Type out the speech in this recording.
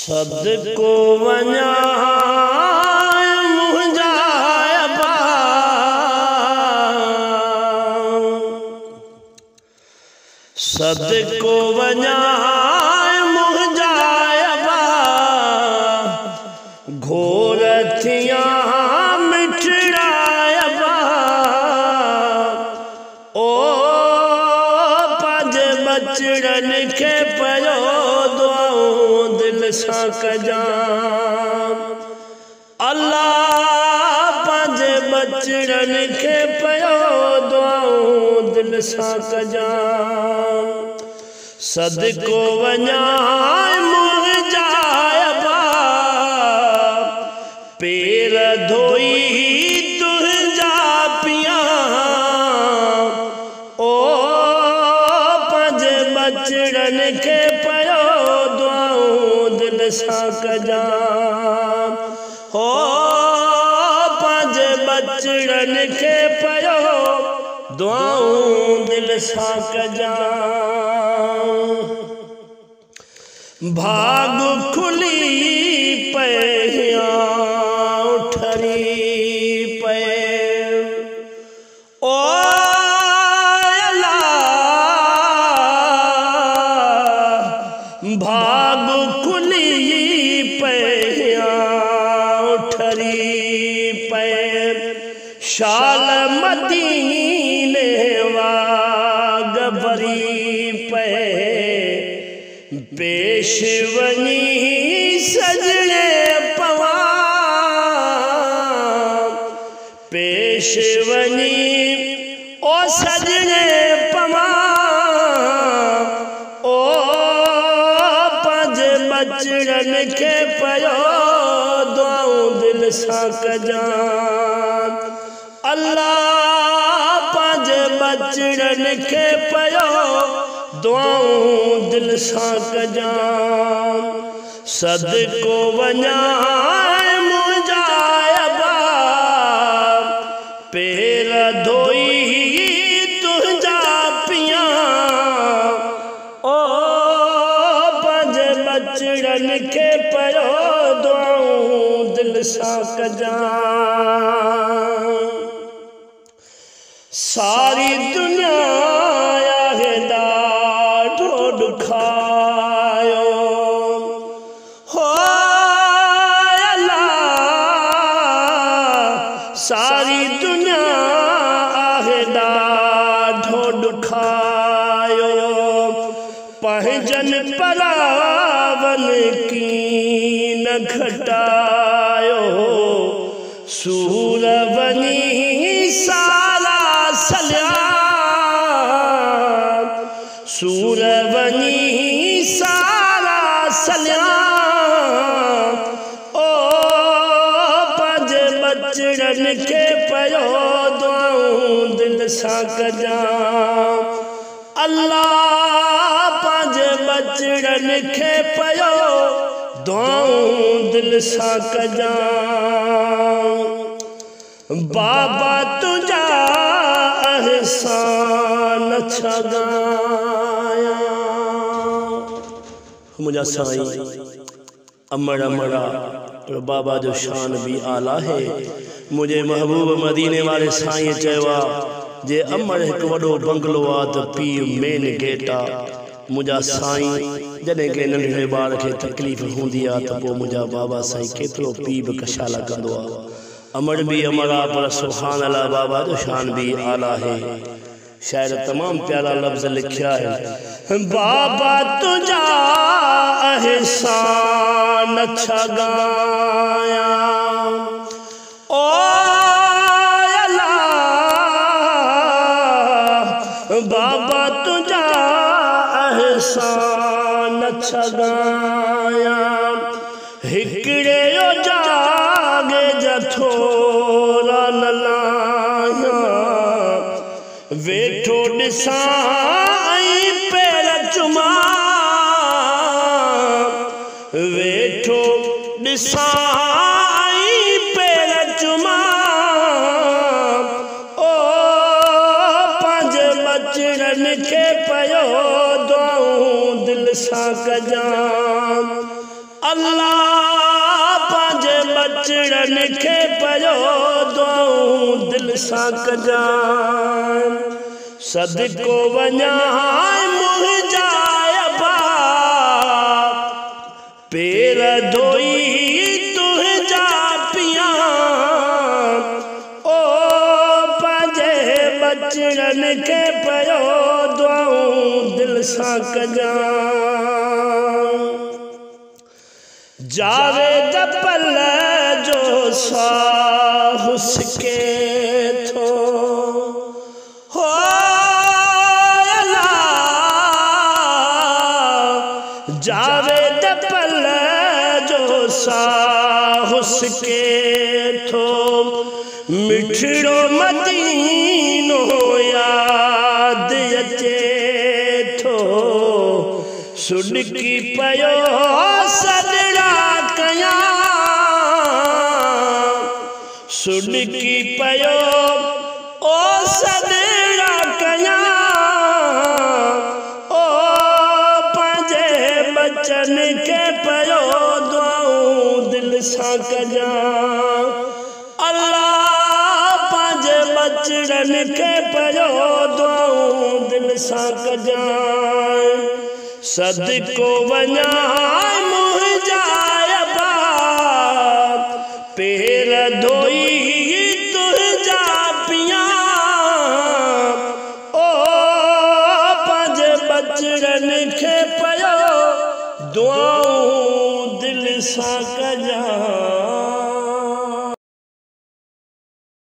सदको वञा मुंहिंजा अबा, सदको वञा मुंहिंजा अबा, घोर थिया मिठड़ा अबा। ओ पंहिंजे बचड़नि खे पयो दुआऊं दिल सां कजां। अल्लाह पंहिंजे बचड़नि खे पयो दुआऊं दिल सां कजां। सदको वञा मुंहिंजा अबा, पेर धोई तुंहिंजा पिया। ओ पंहिंजे बचड़नि खे पयो दुआऊं दिल सां कजां। हो पंहिंजे बचड़नि खे पयो दुआऊं दिल सां कजां। भाग खुली पया ठरी पे। ओ अल्लाह भाग खुली पया ठरी पे। शाल मदीने वाग भरी पे। पेश वनी सजने पवा, पेश वनी ओ सजने पवा। ओ पंहिंजे बचड़नि खे पयो दुआऊं दिल सां कजां। अल्लाह पंहिंजे बचड़नि खे पयो दुआऊं दिल सां कजां। सदको वञा मुंहिंजा अबा, पेर धोई तुंहिंजा पिया। ओ पंहिंजे बचड़नि खे पयो दुआऊं दिल सां कजां। सारी दुनिया खायो हो अल्लाह, सारी दुनिया आहे ॾाढो ॾुखायो। पंहिंजनि परावन की न घटायो। सूर वनी सारा सलिया, सूर वनी सारा सलिया। ओ पंहिंजे बचड़नि खे पयो दुआऊं दिल सां कजां। अल्लाह पंहिंजे बचड़नि खे पयो दुआऊं दिल सां कजां। बाबा तुंहिंजा एहसान छा ॻायां। मुंहिंजा साईं अमड़ अमड़ा पर बाबा जो शान भी आला है। मुझे महबूब मदीने वाले साईं चयो आहे जे अमड़ हिकु वॾो बंगलो आहे त पीउ मेन गेट आहे। मुंहिंजा साईं जॾहिं के नंढड़े ॿार खे तकलीफ़ हूंदी आहे त पोइ मुंहिंजा बाबा साईं केतिरो पीउ बि कशाला कंदो आहे। अमड़ भी अमड़ आहे पर सुभान अल्लाह बाबा जो शान भी आला है। शायर तमाम प्यारा लफ्ज लिखा है। बाबा तुझा एहसान छा ॻायां। ओ अल्लाह बाबा तुझा एहसान छा ॻायां। हिकिड़े जो जागे जथोरा न लायां। वेठो ॾिसां पैर चुमा, वेठो ॾिसां पैर चुमा। ओ पंहिंजे बचड़नि खे पयो दुआऊं दिल सां कजां। अल्लाह पांजे बचड़न के पयो दुआऊं दिल सां कजां सदको वञा मुंहिंजा बाप पेर धोई तुंहिंजा पिया ओ पांजे बचड़न के पयो दुआऊं दिल सां कजां जावेद पल जो साह उसके थो हो अल्लाह जावेद पल जो साह उसके थो मिठड़ो मदीनो याद अचे थो सुडकी पयो सदड़ा कया सुडकी पयो ओ सदड़ा कया ओ पांजे बचन के पयो दुआऊं दिल सां कजां अल्लाह पांजे बचड़न के पयो दुआऊं दिल सां कजां सदको वञा मुंहिंजा बाप पेर धो